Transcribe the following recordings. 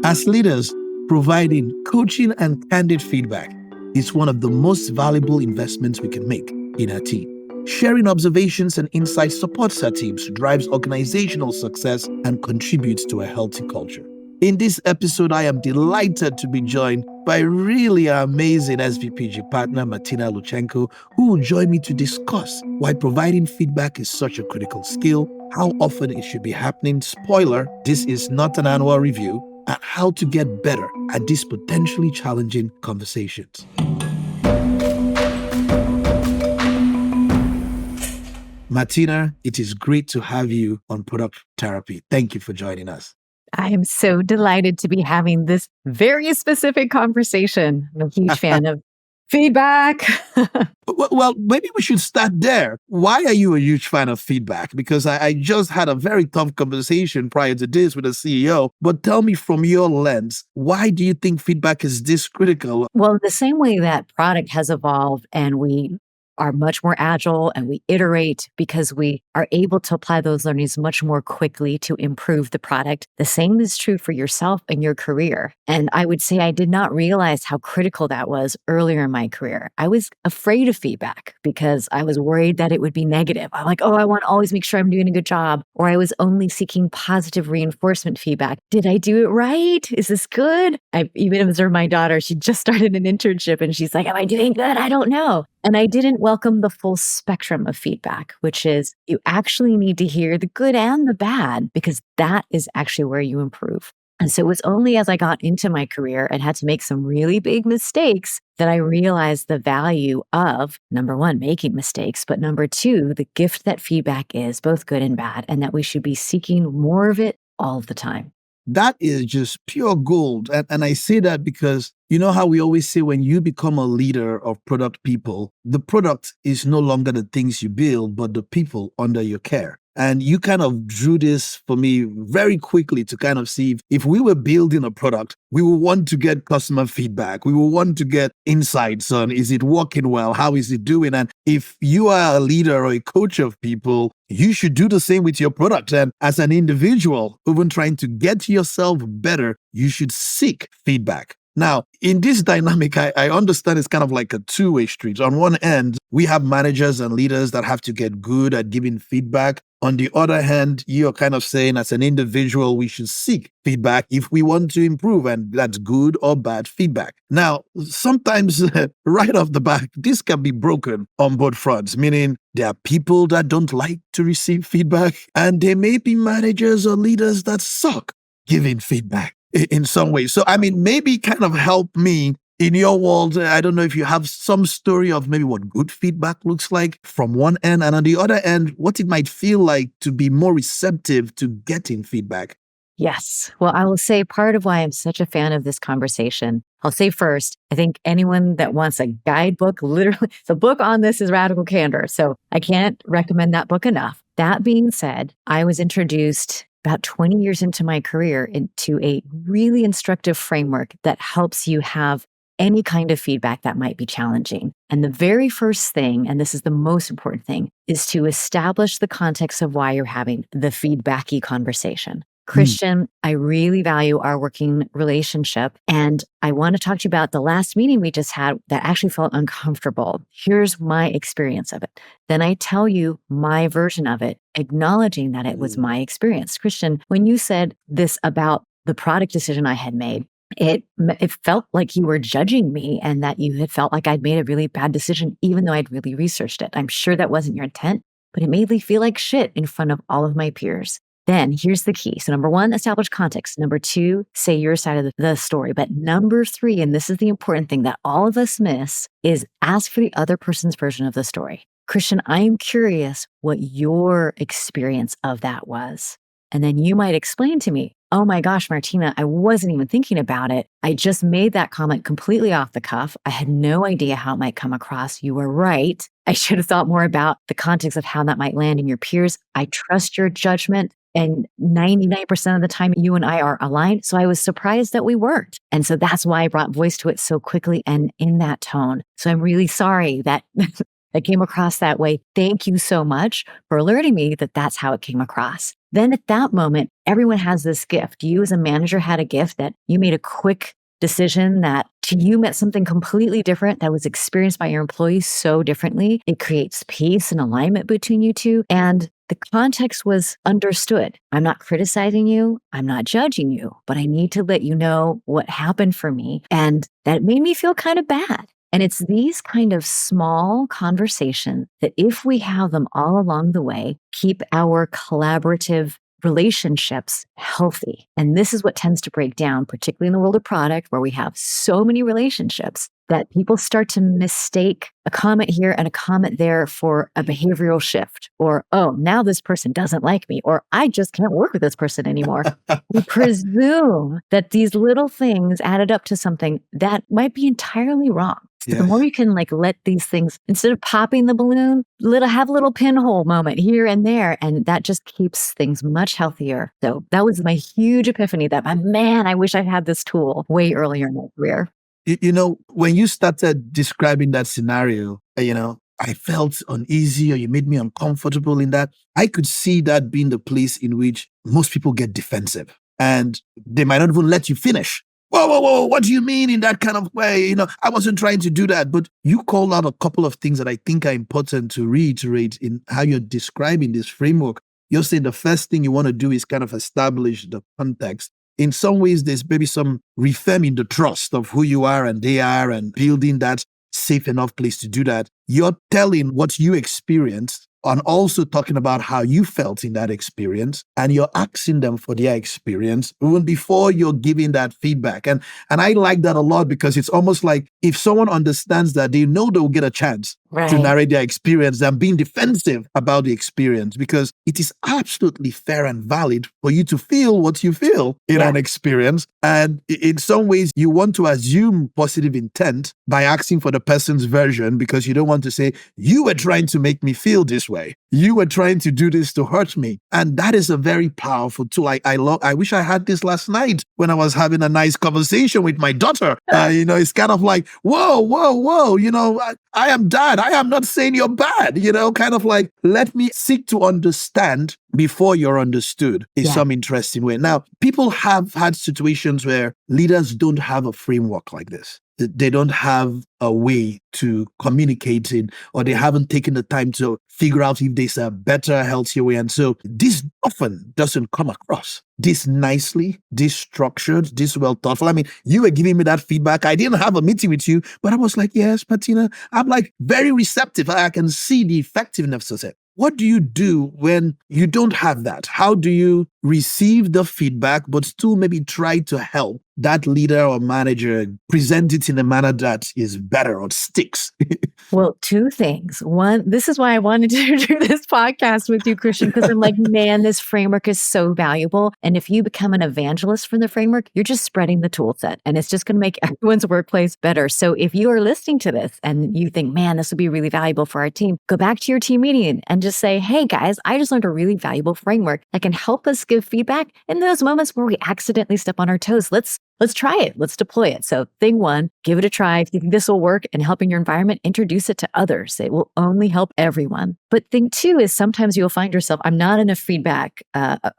As leaders, providing coaching and candid feedback is one of the most valuable investments we can make in our team. Sharing observations and insights supports our teams, drives organizational success, and contributes to a healthy culture. In this episode, I am delighted to be joined by really amazing SVPG partner, Martina Lauchengco, who will join me to discuss why providing feedback is such a critical skill, how often it should be happening. Spoiler, this is not an annual review, and how to get better at these potentially challenging conversations. Martina, it is great to have you on Product Therapy. Thank you for joining us. I am so delighted to be having this very specific conversation. I'm a huge fan of feedback. Well, maybe we should start there. Why are you a huge fan of feedback? Because I just had a very tough conversation prior to this with a CEO. But tell me from your lens, why do you think feedback is this critical? Well, the same way that product has evolved and we are much more agile and we iterate because we are able to apply those learnings much more quickly to improve the product. The same is true for yourself and your career. And I would say I did not realize how critical that was earlier in my career. I was afraid of feedback because I was worried that it would be negative. I'm like, I want to always make sure I'm doing a good job. Or I was only seeking positive reinforcement feedback. Did I do it right? Is this good? I even observed my daughter. She just started an internship and she's like, am I doing good? I don't know. And I didn't welcome the full spectrum of feedback, which is you actually need to hear the good and the bad, because that is actually where you improve. And so it was only as I got into my career and had to make some really big mistakes that I realized the value of, number one, making mistakes, but number two, the gift that feedback is, both good and bad, and that we should be seeking more of it all the time. That is just pure gold. And I say that because you know how we always say when you become a leader of product people, the product is no longer the things you build, but the people under your care. And you kind of drew this for me very quickly to kind of see if we were building a product, we will want to get customer feedback. We will want to get insights on, is it working well? How is it doing? And if you are a leader or a coach of people, you should do the same with your product. And as an individual, even trying to get yourself better, you should seek feedback. Now, in this dynamic, I understand it's kind of like a two-way street. On one end, we have managers and leaders that have to get good at giving feedback. On the other hand, you're kind of saying as an individual, we should seek feedback if we want to improve, and that's good or bad feedback. Now, sometimes right off the bat, this can be broken on both fronts, meaning there are people that don't like to receive feedback, and there may be managers or leaders that suck giving feedback in some way. So, maybe kind of help me in your world. I don't know if you have some story of maybe what good feedback looks like from one end, and on the other end, what it might feel like to be more receptive to getting feedback. Yes. Well, I will say part of why I'm such a fan of this conversation, I'll say first, I think anyone that wants a guidebook, literally, the book on this is Radical Candor. So I can't recommend that book enough. That being said, I was introduced about 20 years into my career into a really instructive framework that helps you have any kind of feedback that might be challenging. And the very first thing, and this is the most important thing, is to establish the context of why you're having the feedbacky conversation. Christian, I really value our working relationship. And I want to talk to you about the last meeting we just had that actually felt uncomfortable. Here's my experience of it. Then I tell you my version of it, acknowledging that it was my experience. Christian, when you said this about the product decision I had made, it felt like you were judging me and that you had felt like I'd made a really bad decision, even though I'd really researched it. I'm sure that wasn't your intent, but it made me feel like shit in front of all of my peers. Then here's the key. So number one, establish context. Number two, say your side of the story. But number three, and this is the important thing that all of us miss, is ask for the other person's version of the story. Christian, I am curious what your experience of that was. And then you might explain to me, oh my gosh, Martina, I wasn't even thinking about it. I just made that comment completely off the cuff. I had no idea how it might come across. You were right. I should have thought more about the context of how that might land in your peers. I trust your judgment. And 99% of the time, you and I are aligned. So I was surprised that we weren't. And so that's why I brought voice to it so quickly and in that tone. So I'm really sorry that that came across that way. Thank you so much for alerting me that that's how it came across. Then at that moment, everyone has this gift. You as a manager had a gift that you made a quick decision that to you meant something completely different that was experienced by your employees so differently. It creates peace and alignment between you two. And the context was understood. I'm not criticizing you. I'm not judging you, but I need to let you know what happened for me. And that made me feel kind of bad. And it's these kind of small conversations that if we have them all along the way, keep our collaborative relationships healthy. And this is what tends to break down, particularly in the world of product, where we have so many relationships that people start to mistake a comment here and a comment there for a behavioral shift. Or, oh, now this person doesn't like me, or I just can't work with this person anymore. We presume that these little things added up to something that might be entirely wrong. So the more you can let these things, instead of popping the balloon, have a little pinhole moment here and there. And that just keeps things much healthier. So that was my huge epiphany that, man, I wish I had this tool way earlier in my career. When you started describing that scenario, I felt uneasy or you made me uncomfortable in that. I could see that being the place in which most people get defensive and they might not even let you finish. Whoa, what do you mean in that kind of way? I wasn't trying to do that. But you called out a couple of things that I think are important to reiterate in how you're describing this framework. You're saying the first thing you want to do is kind of establish the context. In some ways, there's maybe some reaffirming the trust of who you are and they are and building that safe enough place to do that. You're telling what you experienced and also talking about how you felt in that experience, and you're asking them for their experience even before you're giving that feedback. And I like that a lot because it's almost like if someone understands that, they know they'll get a chance to narrate their experience than being defensive about the experience, because it is absolutely fair and valid for you to feel what you feel in an experience. And in some ways, you want to assume positive intent by asking for the person's version because you don't want to say, you were trying to make me feel this way. You were trying to do this to hurt me. And that is a very powerful tool. I wish I had this last night when I was having a nice conversation with my daughter. It's kind of like, whoa, I am dad. I am not saying you're bad, kind of like, let me seek to understand before you're understood is some interesting way. Now, people have had situations where leaders don't have a framework like this. They don't have a way to communicate it, or they haven't taken the time to figure out if there's a better, healthier way. And so this often doesn't come across this nicely, this structured, this well thoughtful. I mean, you were giving me that feedback. I didn't have a meeting with you, but I was like, yes, Martina, I'm very receptive. I can see the effectiveness of it. What do you do when you don't have that? How do you receive the feedback, but still maybe try to help that leader or manager present it in a manner that is better or sticks? Well, two things. One, this is why I wanted to do this podcast with you, Christian, because I'm like, man, this framework is so valuable. And if you become an evangelist for the framework, you're just spreading the tool set and it's just going to make everyone's workplace better. So if you are listening to this and you think, man, this would be really valuable for our team, go back to your team meeting and just say, hey guys, I just learned a really valuable framework that can help us give feedback in those moments where we accidentally step on our toes. Let's try it. Let's deploy it. So thing one, give it a try. If you think this will work and help in your environment, introduce it to others. It will only help everyone. But thing two is sometimes you'll find yourself, I'm not in a feedback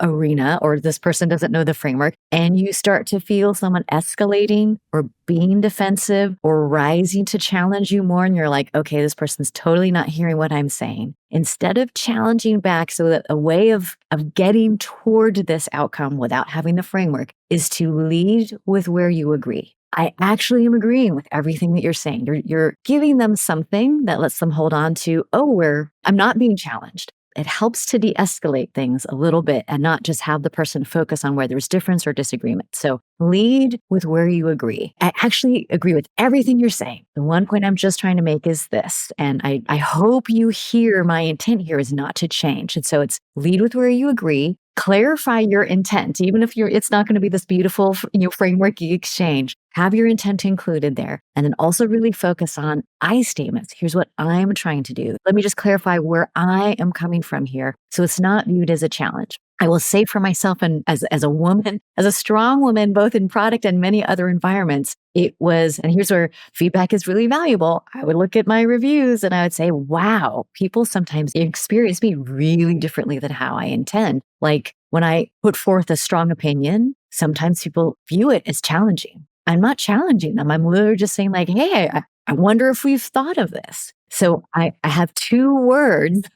arena, or this person doesn't know the framework. And you start to feel someone escalating or being defensive or rising to challenge you more. And you're like, okay, this person's totally not hearing what I'm saying. Instead of challenging back, so that a way of getting toward this outcome without having the framework is to lead with where you agree. I actually am agreeing with everything that you're saying. You're giving them something that lets them hold on to, I'm not being challenged. It helps to de-escalate things a little bit and not just have the person focus on where there's difference or disagreement. So lead with where you agree. I actually agree with everything you're saying. The one point I'm just trying to make is this, and I hope you hear my intent here is not to change. And so it's lead with where you agree, clarify your intent, even if it's not going to be this beautiful framework exchange. Have your intent included there. And then also really focus on I statements. Here's what I'm trying to do. Let me just clarify where I am coming from here. So it's not viewed as a challenge. I will say for myself, and as a woman, as a strong woman, both in product and many other environments, it was, and here's where feedback is really valuable. I would look at my reviews and I would say, wow, people sometimes experience me really differently than how I intend. Like when I put forth a strong opinion, sometimes people view it as challenging. I'm not challenging them. I'm literally just saying like, hey, I wonder if we've thought of this. So I have two words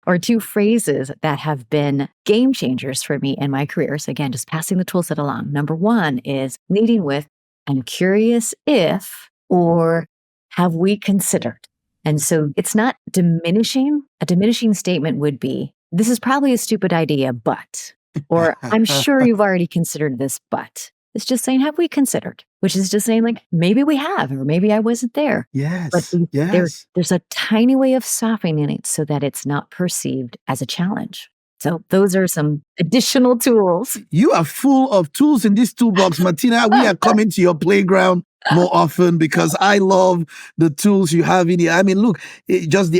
or two phrases that have been game changers for me in my career. So again, just passing the tool set along. Number one is leading with, I'm curious if, or have we considered? And so it's not diminishing. A diminishing statement would be, this is probably a stupid idea, but, or I'm sure you've already considered this, but. It's just saying, have we considered? Which is just saying like, maybe we have, or maybe I wasn't there. But Yes. there's a tiny way of softening it so that it's not perceived as a challenge. So those are some additional tools. You are full of tools in this toolbox, Martina. We are coming to your playground more often because I love the tools you have in here. I mean, look,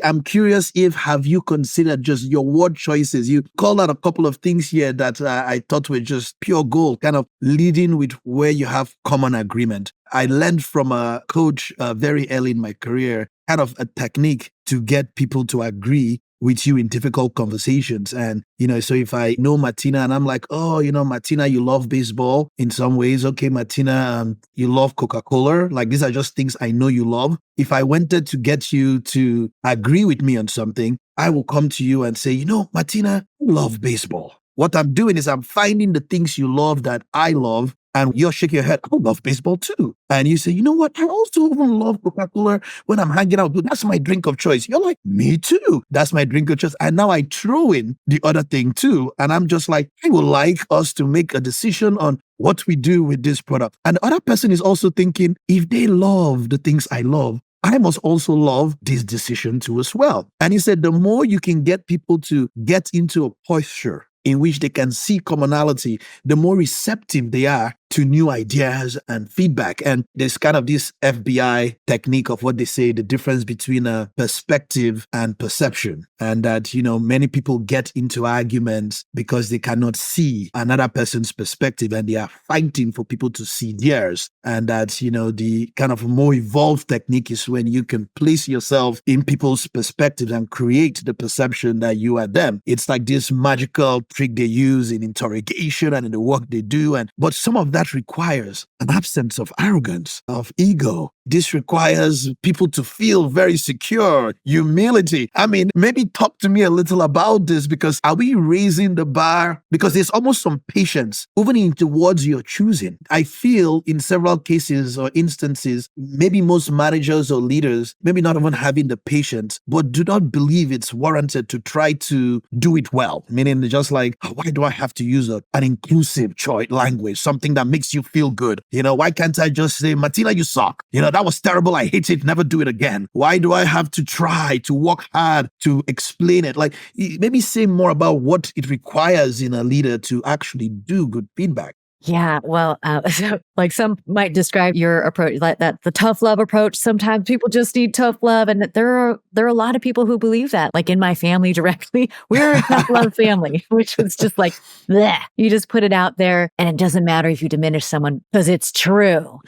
I'm curious if, have you considered just your word choices? You called out a couple of things here that I thought were just pure gold, kind of leading with where you have common agreement. I learned from a coach very early in my career, kind of a technique to get people to agree with you in difficult conversations. And, so if I know Martina and I'm like, oh, Martina, you love baseball in some ways. Okay, Martina, you love Coca-Cola. Like these are just things I know you love. If I wanted to get you to agree with me on something, I will come to you and say, Martina, you love baseball. What I'm doing is I'm finding the things you love that I love. And you're shaking your head, I love baseball too. And you say, you know what? I also even love Coca-Cola when I'm hanging out. That's my drink of choice. You're like, me too. That's my drink of choice. And now I throw in the other thing too. And I'm just like, I would like us to make a decision on what we do with this product. And the other person is also thinking, if they love the things I love, I must also love this decision too as well. And he said, the more you can get people to get into a posture in which they can see commonality, the more receptive they are to new ideas and feedback. And there's kind of this FBI technique of what they say, the difference between a perspective and perception. And that, many people get into arguments because they cannot see another person's perspective and they are fighting for people to see theirs. And that, the kind of more evolved technique is when you can place yourself in people's perspectives and create the perception that you are them. It's like this magical trick they use in interrogation and in the work they do. But some of that requires an absence of arrogance, of ego. This requires people to feel very secure, humility. I mean, maybe talk to me a little about this, because are we raising the bar? Because there's almost some patience, even in the words you're choosing. I feel in several cases or instances, maybe most managers or leaders, maybe not even having the patience, but do not believe it's warranted to try to do it well. Meaning just like, why do I have to use an inclusive choice language, something that makes you feel good? Why can't I just say, Martina, you suck? That was terrible. I hate it. Never do it again. Why do I have to try to work hard to explain it? Like, maybe say more about what it requires in a leader to actually do good feedback. Yeah, well, so like some might describe your approach like that, the tough love approach. Sometimes people just need tough love, and there are a lot of people who believe that. Like in my family directly, we're a tough love family, which is just like, bleh. You just put it out there, and it doesn't matter if you diminish someone because it's true.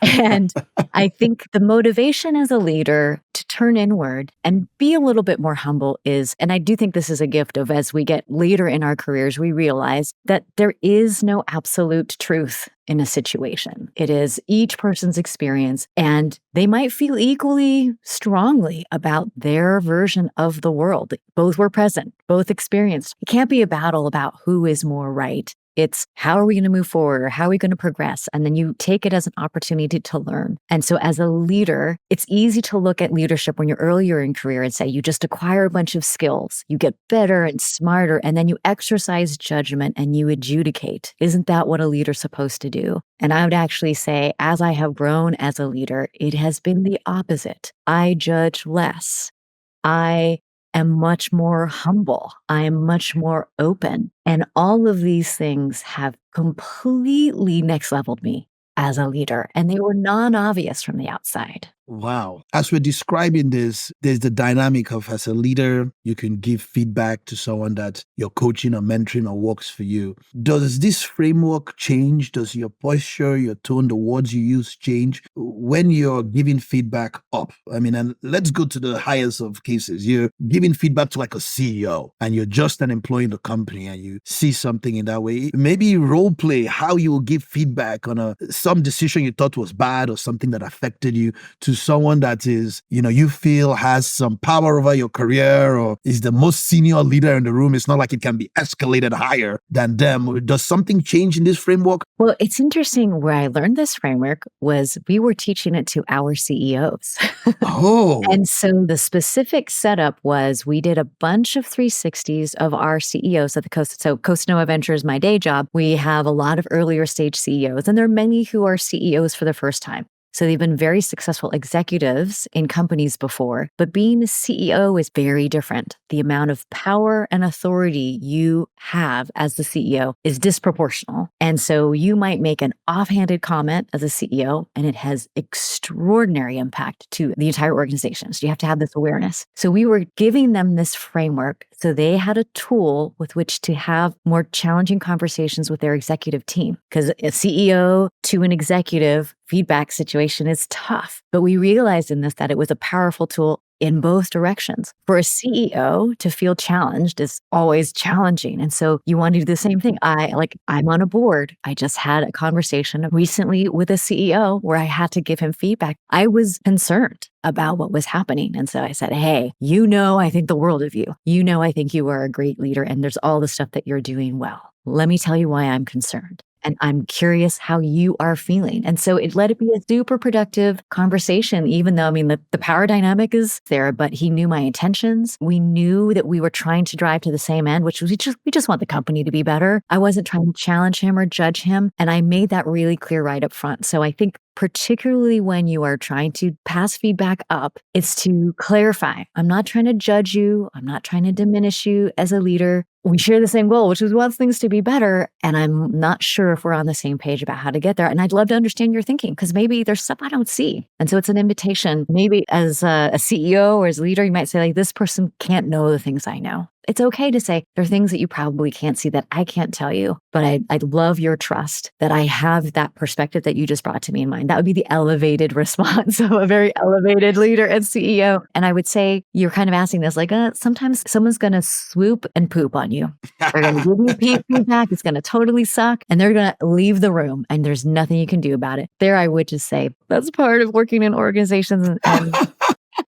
And I think the motivation as a leader to turn inward and be a little bit more humble is, and I do think this is a gift of as we get later in our careers, we realize that there is no absolute truth in a situation. It is each person's experience, and they might feel equally strongly about their version of the world. Both were present, both experienced. It can't be a battle about who is more right. It's how are we going to move forward, or how are we going to progress? And then you take it as an opportunity to learn. And so as a leader, it's easy to look at leadership when you're earlier in career and say you just acquire a bunch of skills, you get better and smarter, and then you exercise judgment and you adjudicate. Isn't that what a leader's supposed to do? And I would actually say, as I have grown as a leader, it has been the opposite. I judge less. I am much more humble. I am much more open. And all of these things have completely next leveled me as a leader. And they were non-obvious from the outside. Wow. As we're describing this, there's the dynamic of as a leader, you can give feedback to someone that you're coaching or mentoring or works for you. Does this framework change? Does your posture, your tone, the words you use change when you're giving feedback up? I mean, and let's go to the highest of cases. You're giving feedback to like a CEO and you're just an employee in the company and you see something in that way. Maybe role play how you will give feedback on some decision you thought was bad or something that affected you to someone that is, you feel has some power over your career or is the most senior leader in the room. It's not like it can be escalated higher than them. Does something change in this framework? Well, it's interesting where I learned this framework was we were teaching it to our CEOs. Oh, And so the specific setup was we did a bunch of 360s of our CEOs at the Coast. So Coast Nova Ventures, my day job, we have a lot of earlier stage CEOs, and there are many who are CEOs for the first time. So they've been very successful executives in companies before, but being a CEO is very different. The amount of power and authority you have as the CEO is disproportional. And so you might make an offhanded comment as a CEO, and it has extraordinary impact to the entire organization. So you have to have this awareness. So we were giving them this framework so they had a tool with which to have more challenging conversations with their executive team. Because a CEO to an executive feedback situation is tough. But we realized in this that it was a powerful tool in both directions. For a CEO to feel challenged is always challenging. And so you want to do the same thing. I'm on a board. I just had a conversation recently with a CEO where I had to give him feedback. I was concerned about what was happening. And so I said, hey, I think the world of you. I think you are a great leader and there's all the stuff that you're doing well. Let me tell you why I'm concerned. And I'm curious how you are feeling. And so it let it be a super productive conversation, even though, the power dynamic is there, but he knew my intentions. We knew that we were trying to drive to the same end, which was we just want the company to be better. I wasn't trying to challenge him or judge him. And I made that really clear right up front. So I think particularly when you are trying to pass feedback up, it's to clarify. I'm not trying to judge you. I'm not trying to diminish you as a leader. We share the same goal, which is we want things to be better. And I'm not sure if we're on the same page about how to get there. And I'd love to understand your thinking because maybe there's stuff I don't see. And so it's an invitation. Maybe as a CEO or as a leader, you might say, this person can't know the things I know. It's okay to say there are things that you probably can't see that I can't tell you, but I'd love your trust that I have that perspective that you just brought to me in mind. That would be the elevated response of a very elevated leader and CEO. And I would say you're kind of asking this sometimes someone's going to swoop and poop on you. They're going to give you feedback. It's going to totally suck. And they're going to leave the room and there's nothing you can do about it. There, I would just say that's part of working in organizations and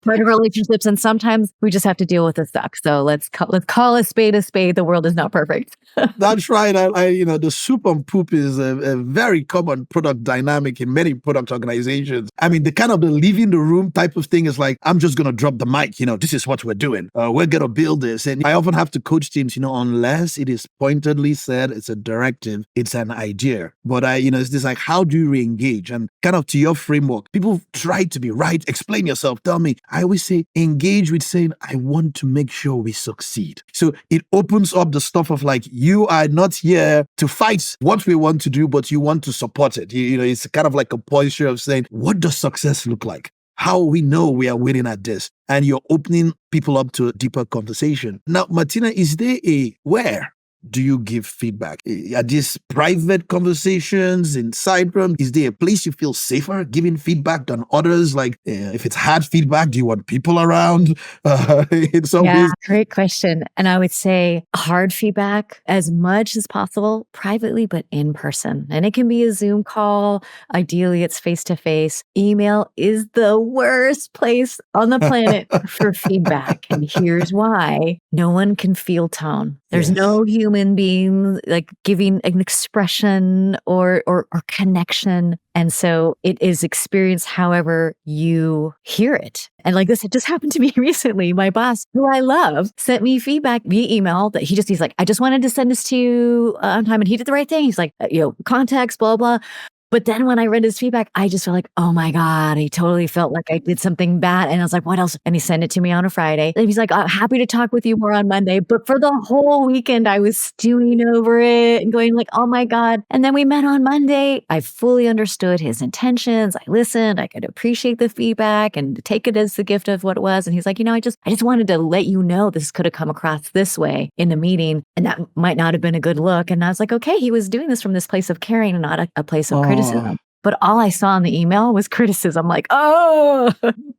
part of relationships. And sometimes we just have to deal with the suck. So let's call a spade a spade. The world is not perfect. That's right. The soup and poop is a very common product dynamic in many product organizations. The kind of the leaving the room type of thing is like, I'm just going to drop the mic. This is what we're doing. We're going to build this. And I often have to coach teams, unless it is pointedly said, it's a directive, it's an idea. But it's this like, how do you re-engage? And kind of to your framework, people try to be right. Explain yourself. Tell me. I always say, engage with saying, I want to make sure we succeed. So it opens up the stuff of like, you are not here to fight what we want to do, but you want to support it. It's kind of like a posture of saying, what does success look like? How we know we are winning at this? And you're opening people up to a deeper conversation. Now, Martina, is there where do you give feedback? Are these private conversations in side room? Is there a place you feel safer giving feedback than others? Like if it's hard feedback, do you want people around? Great question. And I would say hard feedback as much as possible privately, but in person. And it can be a Zoom call. Ideally, it's face-to-face. Email is the worst place on the planet for feedback. And here's why. No one can feel tone. There's no human being like giving an expression or connection. And so it is experienced however you hear it. And like this, it just happened to me recently. My boss, who I love, sent me feedback via email that he's like, I just wanted to send this to you on time. And he did the right thing. He's like, context, blah, blah. But then when I read his feedback, I just felt like, oh my God, I totally felt like I did something bad. And I was like, what else? And he sent it to me on a Friday. And he's like, I'm happy to talk with you more on Monday. But for the whole weekend, I was stewing over it and going like, oh my God. And then we met on Monday. I fully understood his intentions. I listened. I could appreciate the feedback and take it as the gift of what it was. And he's like, I just wanted to let you know this could have come across this way in the meeting. And that might not have been a good look. And I was like, okay, he was doing this from this place of caring and not a place of criticism. But all I saw in the email was criticism. Like, oh,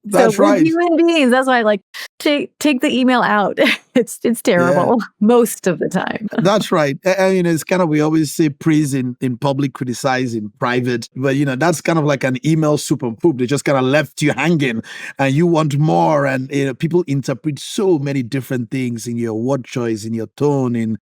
that's so right. Human beings. That's why I like take the email out. It's terrible most of the time. That's right. And, it's kind of, we always say praise in public, criticize in private. But, that's kind of like an email soup and poop. They just kind of left you hanging and you want more. And, people interpret so many different things in your word choice, in your tone, in,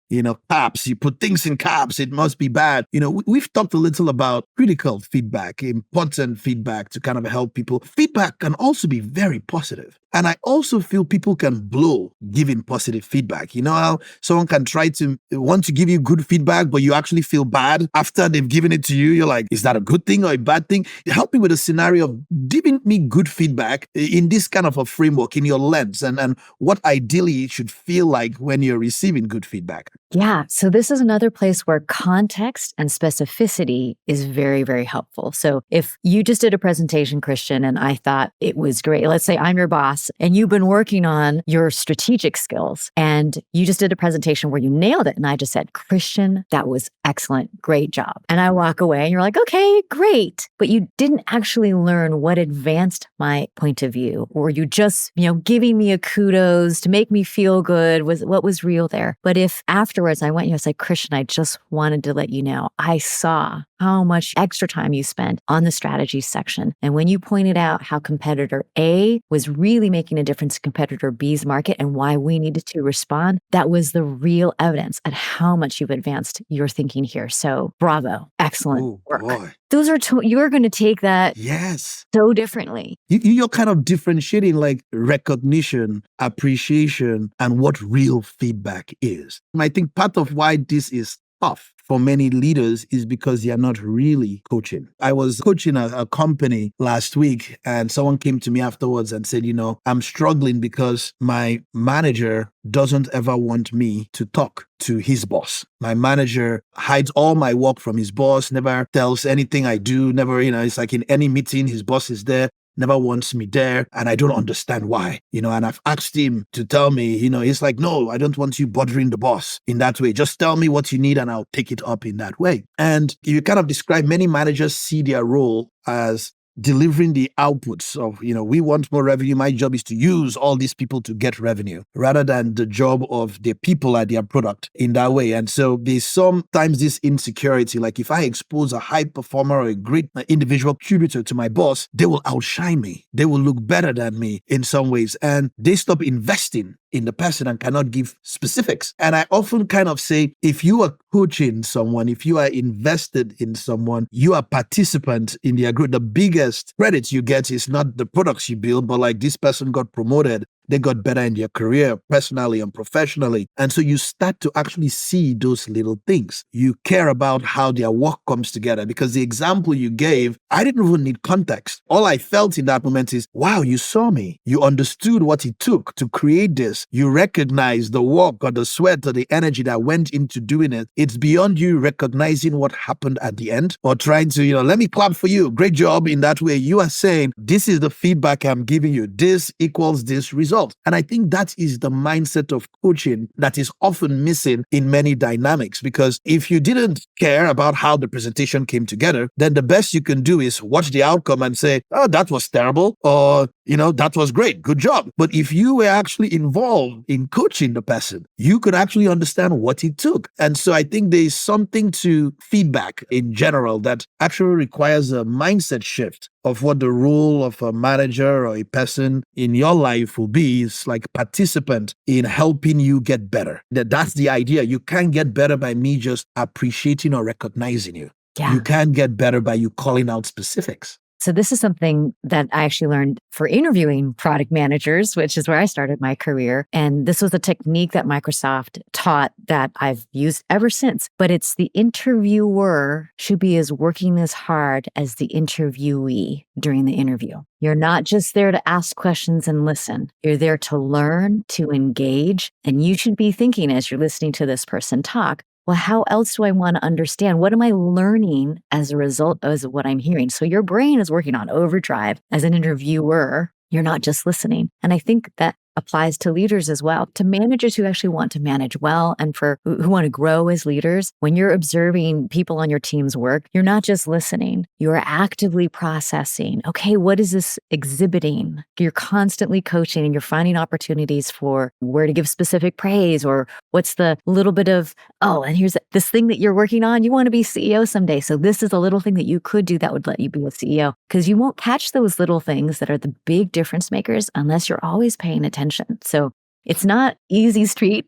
caps. You put things in caps. It must be bad. We've talked a little about critical feedback, important feedback to kind of help people. Feedback can also be very positive. And I also feel people can blow giving positive feedback. You know how someone can try to want to give you good feedback, but you actually feel bad after they've given it to you. You're like, is that a good thing or a bad thing? Help me with a scenario of giving me good feedback in this kind of a framework, in your lens, and what ideally it should feel like when you're receiving good feedback. Yeah. So this is another place where context and specificity is very, very helpful. So if you just did a presentation, Christian, and I thought it was great, let's say I'm your boss and you've been working on your strategic skills and you just did a presentation where you nailed it. And I just said, Christian, that was excellent. Great job. And I walk away and you're like, okay, great. But you didn't actually learn what advanced my point of view, or you just, giving me a kudos to make me feel good was what was real there. But if afterwards I went and I was like, Christian, I just wanted to let you know, I saw how much extra time you spent on the strategy section. And when you pointed out how competitor A was really making a difference in competitor B's market and why we needed to respond, that was the real evidence at how much you've advanced your thinking here. So bravo, excellent work. Boy. Those are you're going to take that so differently. You're kind of differentiating like recognition, appreciation, and what real feedback is. And I think part of why this is tough for many leaders is because they are not really coaching. I was coaching a company last week and someone came to me afterwards and said, I'm struggling because my manager doesn't ever want me to talk to his boss. My manager hides all my work from his boss, never tells anything I do, never, it's like in any meeting, his boss is there, never wants me there, and I don't understand why, and I've asked him to tell me, he's like, no, I don't want you bothering the boss in that way. Just tell me what you need and I'll take it up in that way. And you kind of describe, many managers see their role as delivering the outputs of, we want more revenue. My job is to use all these people to get revenue rather than the job of the people at their product in that way. And so there's sometimes this insecurity, like if I expose a high performer or a great individual contributor to my boss, they will outshine me. They will look better than me in some ways. And they stop investing in the person and cannot give specifics. And I often kind of say, if you are coaching someone, if you are invested in someone, you are participant in their growth. The biggest credit you get is not the products you build, but like this person got promoted, they got better in their career, personally and professionally. And so you start to actually see those little things. You care about how their work comes together, because the example you gave, I didn't even need context. All I felt in that moment is, wow, you saw me. You understood what it took to create this. You recognized the work or the sweat or the energy that went into doing it. It's beyond you recognizing what happened at the end or trying to, let me clap for you. Great job in that way. You are saying, this is the feedback I'm giving you. This equals this result. And I think that is the mindset of coaching that is often missing in many dynamics, because if you didn't care about how the presentation came together, then the best you can do is watch the outcome and say, oh, that was terrible, or, that was great, good job. But if you were actually involved in coaching the person, you could actually understand what it took. And so I think there's something to feedback in general that actually requires a mindset shift of what the role of a manager or a person in your life will be. Is like participant in helping you get better. That's the idea. You can't get better by me just appreciating or recognizing you. Yeah. You can't get better by you calling out specifics. So this is something that I actually learned for interviewing product managers, which is where I started my career. And this was a technique that Microsoft taught that I've used ever since. But it's the interviewer should be as working as hard as the interviewee during the interview. You're not just there to ask questions and listen. You're there to learn, to engage. And you should be thinking as you're listening to this person talk, well, how else do I want to understand? What am I learning as a result of what I'm hearing? So your brain is working on overdrive as an interviewer. You're not just listening. And I think that applies to leaders as well, to managers who actually want to manage well and for who want to grow as leaders. When you're observing people on your team's work, you're not just listening, you're actively processing. Okay, what is this exhibiting? You're constantly coaching and you're finding opportunities for where to give specific praise or what's the little bit of, oh, and here's this thing that you're working on. You want to be CEO someday. So this is a little thing that you could do that would let you be a CEO, because you won't catch those little things that are the big difference makers unless you're always paying attention. So it's not easy street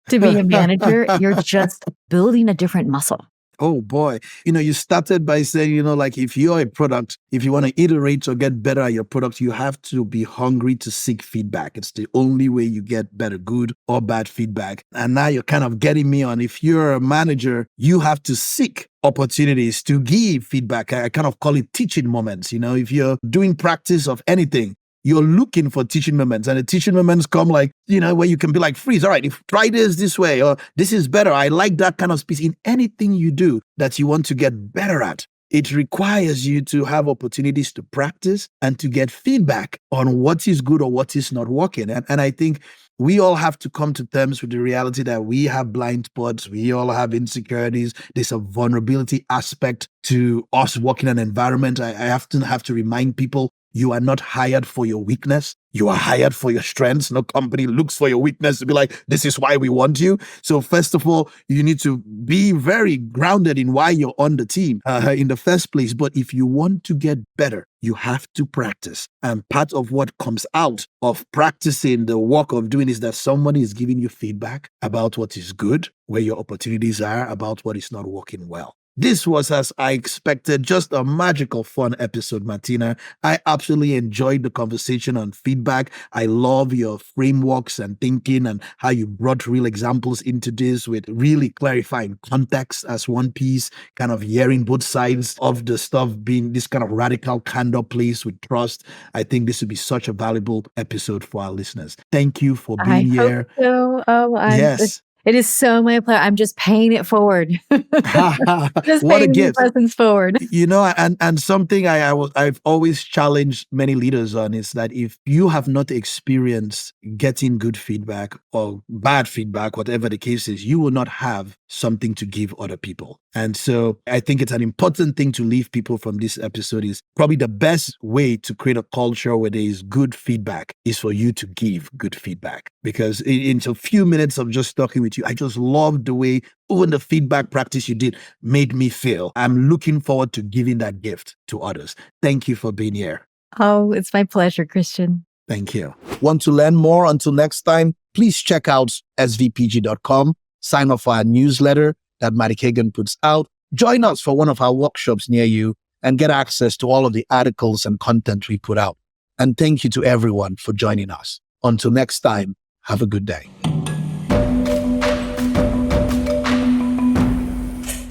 to be a manager. You're just building a different muscle. Oh boy. You started by saying, like if you're a product, if you want to iterate or get better at your product, you have to be hungry to seek feedback. It's the only way you get better, good or bad feedback. And now you're kind of getting me on, if you're a manager, you have to seek opportunities to give feedback. I kind of call it teaching moments. If you're doing practice of anything, you're looking for teaching moments, and the teaching moments come like, where you can be like, freeze. All right, if try this way, or this is better. I like that kind of space in anything you do that you want to get better at. It requires you to have opportunities to practice and to get feedback on what is good or what is not working. And I think we all have to come to terms with the reality that we have blind spots. We all have insecurities. There's a vulnerability aspect to us working in an environment. I often have to remind people, you are not hired for your weakness. You are hired for your strengths. No company looks for your weakness to be like, this is why we want you. So first of all, you need to be very grounded in why you're on the team in the first place. But if you want to get better, you have to practice. And part of what comes out of practicing the work of doing is that somebody is giving you feedback about what is good, where your opportunities are, about what is not working well. This was, as I expected, just a magical, fun episode, Martina. I absolutely enjoyed the conversation on feedback. I love your frameworks and thinking and how you brought real examples into this with really clarifying context as one piece, kind of hearing both sides of the stuff, being this kind of radical candor place with trust. I think this would be such a valuable episode for our listeners. Thank you for being here. I hope so. Yes. It is so my pleasure. I'm just paying it forward. Just what a paying gift. the lessons forward. And something I've always challenged many leaders on is that if you have not experienced getting good feedback or bad feedback, whatever the case is, you will not have something to give other people. And so I think it's an important thing to leave people from this episode is probably the best way to create a culture where there is good feedback is for you to give good feedback. Because in a few minutes of just talking with you, I just loved the way even the feedback practice you did made me feel. I'm looking forward to giving that gift to others. Thank you for being here. Oh, it's my pleasure, Christian. Thank you. Want to learn more? Until next time, please check out svpg.com. Sign up for our newsletter that Maddie Kagan puts out. Join us for one of our workshops near you and get access to all of the articles and content we put out. And thank you to everyone for joining us. Until next time, have a good day.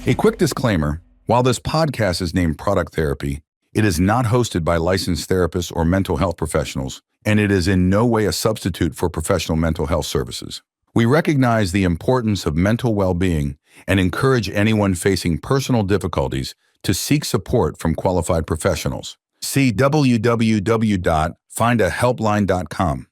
A quick disclaimer, while this podcast is named Product Therapy, it is not hosted by licensed therapists or mental health professionals, and it is in no way a substitute for professional mental health services. We recognize the importance of mental well-being and encourage anyone facing personal difficulties to seek support from qualified professionals. See www.findahelpline.com.